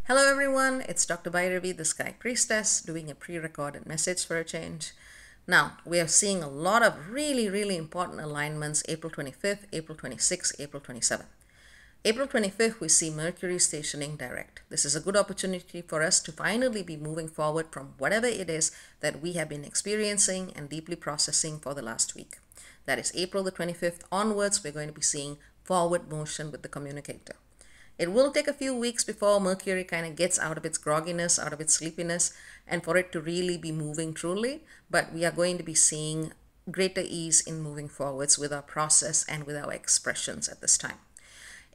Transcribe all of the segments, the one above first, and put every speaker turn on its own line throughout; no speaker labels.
Hello everyone, it's Dr. Bhairavi, the Sky Priestess, doing a pre-recorded message for a change. Now, we are seeing a lot of really important alignments April 25th, April 26th, April 27th. April 25th, we see Mercury stationing direct. This is a good opportunity for us to finally be moving forward from whatever it is that we have been experiencing and deeply processing for the last week. That is April the 25th onwards, we're going to be seeing forward motion with the communicator. It will take a few weeks before Mercury kind of gets out of its grogginess, out of its sleepiness, and for it to really be moving truly. But we are going to be seeing greater ease in moving forwards with our process and with our expressions at this time.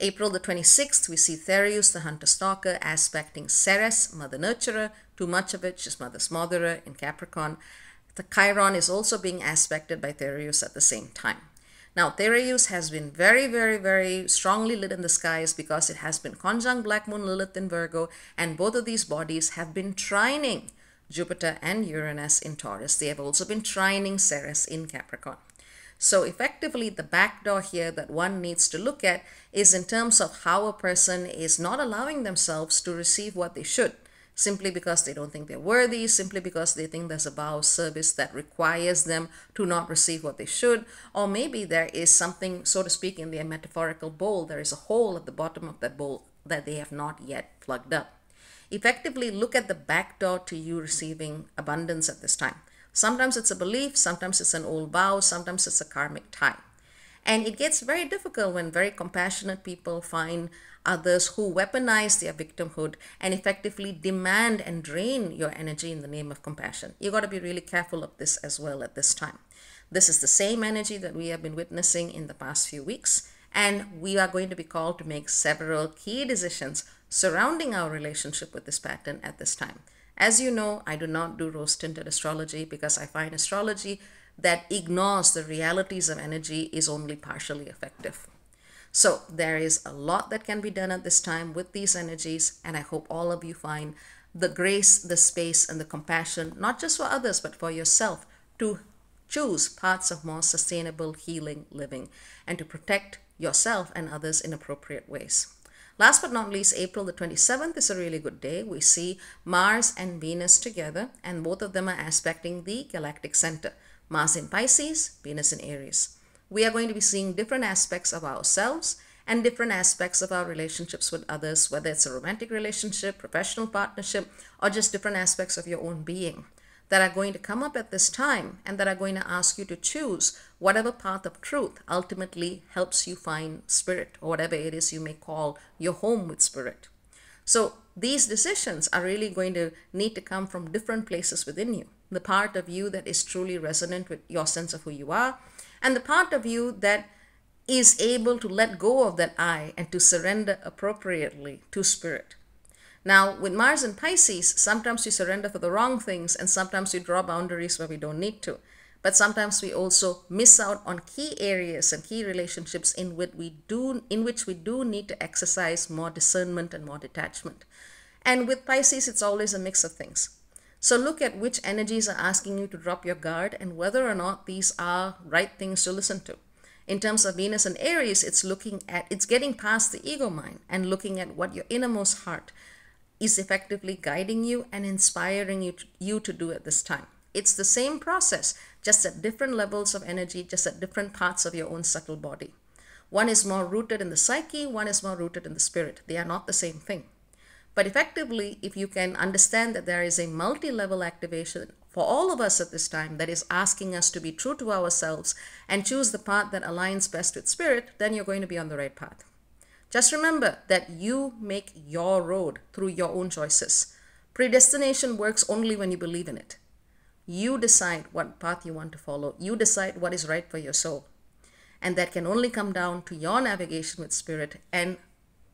April the 26th, we see Thereus, the hunter-stalker, aspecting Ceres, Mother Nurturer. Too much of it, she's Mother Smotherer in Capricorn. The Chiron is also being aspected by Thereus at the same time. Now, Thereus has been very strongly lit in the skies because it has been conjunct Black Moon Lilith in Virgo, and both of these bodies have been trining Jupiter and Uranus in Taurus. They have also been trining Ceres in Capricorn. So effectively, the back door here that one needs to look at is in terms of how a person is not allowing themselves to receive what they should, simply because they don't think they're worthy, simply because they think there's a vow of service that requires them to not receive what they should, or maybe there is something, so to speak, in their metaphorical bowl. There is a hole at the bottom of that bowl that they have not yet plugged up. Effectively, look at the back door to you receiving abundance at this time. Sometimes it's a belief, sometimes it's an old vow, sometimes it's a karmic tie. And it gets very difficult when very compassionate people find others who weaponize their victimhood and effectively demand and drain your energy in the name of compassion. You got to be really careful of this as well at this time. This is the same energy that we have been witnessing in the past few weeks, and we are going to be called to make several key decisions surrounding our relationship with this pattern at this time. As you know, I do not do rose-tinted astrology because I find astrology that ignores the realities of energy is only partially effective. So there is a lot that can be done at this time with these energies, and I hope all of you find the grace, the space, and the compassion, not just for others, but for yourself, to choose paths of more sustainable healing living and to protect yourself and others in appropriate ways. Last but not least, April the 27th is a really good day. We see Mars and Venus together, and both of them are aspecting the Galactic Center. Mars in Pisces, Venus in Aries. We are going to be seeing different aspects of ourselves and different aspects of our relationships with others, whether it's a romantic relationship, professional partnership, or just different aspects of your own being that are going to come up at this time and that are going to ask you to choose whatever path of truth ultimately helps you find spirit, or whatever it is you may call your home with spirit. So these decisions are really going to need to come from different places within you. The part of you that is truly resonant with your sense of who you are, and the part of you that is able to let go of that I and to surrender appropriately to spirit. Now, with Mars and Pisces, sometimes we surrender for the wrong things, and sometimes we draw boundaries where we don't need to. But sometimes we also miss out on key areas and key relationships in which we do need to exercise more discernment and more detachment. And with Pisces, it's always a mix of things. So look at which energies are asking you to drop your guard and whether or not these are right things to listen to. In terms of Venus and Aries, it's getting past the ego mind and looking at what your innermost heart is effectively guiding you and inspiring you to do at this time. It's the same process, just at different levels of energy, just at different parts of your own subtle body. One is more rooted in the psyche, one is more rooted in the spirit. They are not the same thing. But effectively, if you can understand that there is a multi-level activation for all of us at this time that is asking us to be true to ourselves and choose the path that aligns best with spirit, then you're going to be on the right path. Just remember that you make your road through your own choices. Predestination works only when you believe in it. You decide what path you want to follow. You decide what is right for your soul. And that can only come down to your navigation with spirit and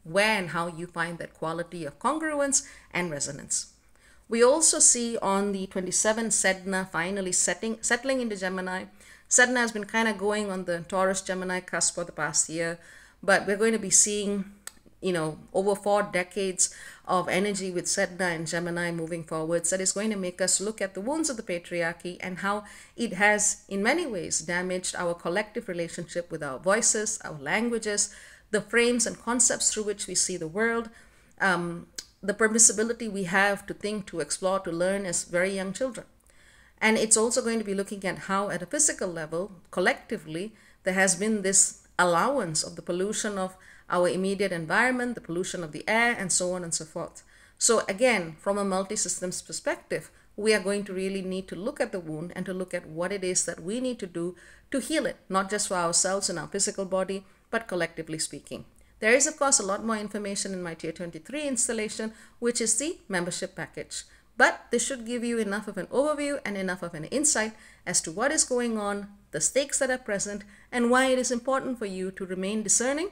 where and how you find that quality of congruence and resonance. We also see on the 27th Sedna finally settling into Gemini. Sedna has been kind of going on the Taurus-Gemini cusp for the past year, but we're going to be seeing, over 4 decades of energy with Sedna and Gemini moving forwards that is going to make us look at the wounds of the patriarchy and how it has in many ways damaged our collective relationship with our voices, our languages, the frames and concepts through which we see the world, the permissibility we have to think, to explore, to learn as very young children. And it's also going to be looking at how, at a physical level, collectively, there has been this allowance of the pollution of our immediate environment, the pollution of the air, and so on and so forth. So again, from a multi-systems perspective, we are going to really need to look at the wound and to look at what it is that we need to do to heal it, not just for ourselves and our physical body, but collectively speaking. There is, of course, a lot more information in my Tier 23 installation, which is the membership package. But this should give you enough of an overview and enough of an insight as to what is going on, the stakes that are present, and why it is important for you to remain discerning,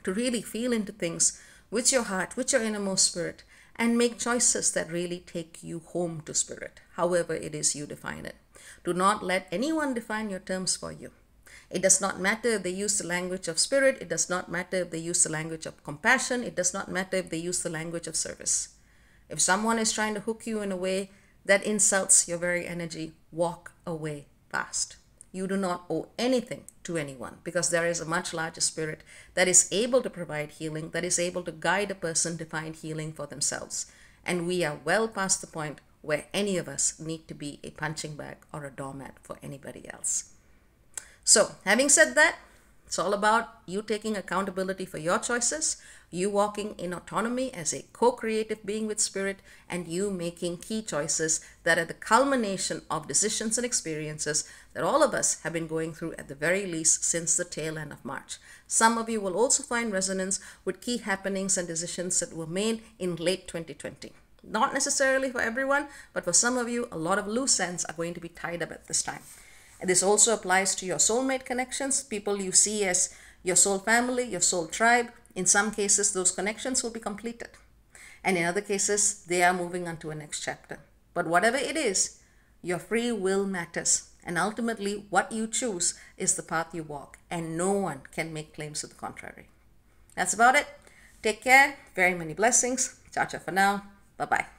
to really feel into things with your heart, with your innermost spirit, and make choices that really take you home to spirit, however it is you define it. Do not let anyone define your terms for you. It does not matter if they use the language of spirit. It does not matter if they use the language of compassion. It does not matter if they use the language of service. If someone is trying to hook you in a way that insults your very energy, walk away fast. You do not owe anything to anyone, because there is a much larger spirit that is able to provide healing, that is able to guide a person to find healing for themselves. And we are well past the point where any of us need to be a punching bag or a doormat for anybody else. So, having said that, it's all about you taking accountability for your choices, you walking in autonomy as a co-creative being with spirit, and you making key choices that are the culmination of decisions and experiences that all of us have been going through at the very least since the tail end of March. Some of you will also find resonance with key happenings and decisions that were made in late 2020. Not necessarily for everyone, but for some of you, a lot of loose ends are going to be tied up at this time. And this also applies to your soulmate connections, people you see as your soul family, your soul tribe. In some cases, those connections will be completed. And in other cases, they are moving on to a next chapter. But whatever it is, your free will matters. And ultimately, what you choose is the path you walk. And no one can make claims to the contrary. That's about it. Take care. Very many blessings. Ciao, ciao for now. Bye-bye.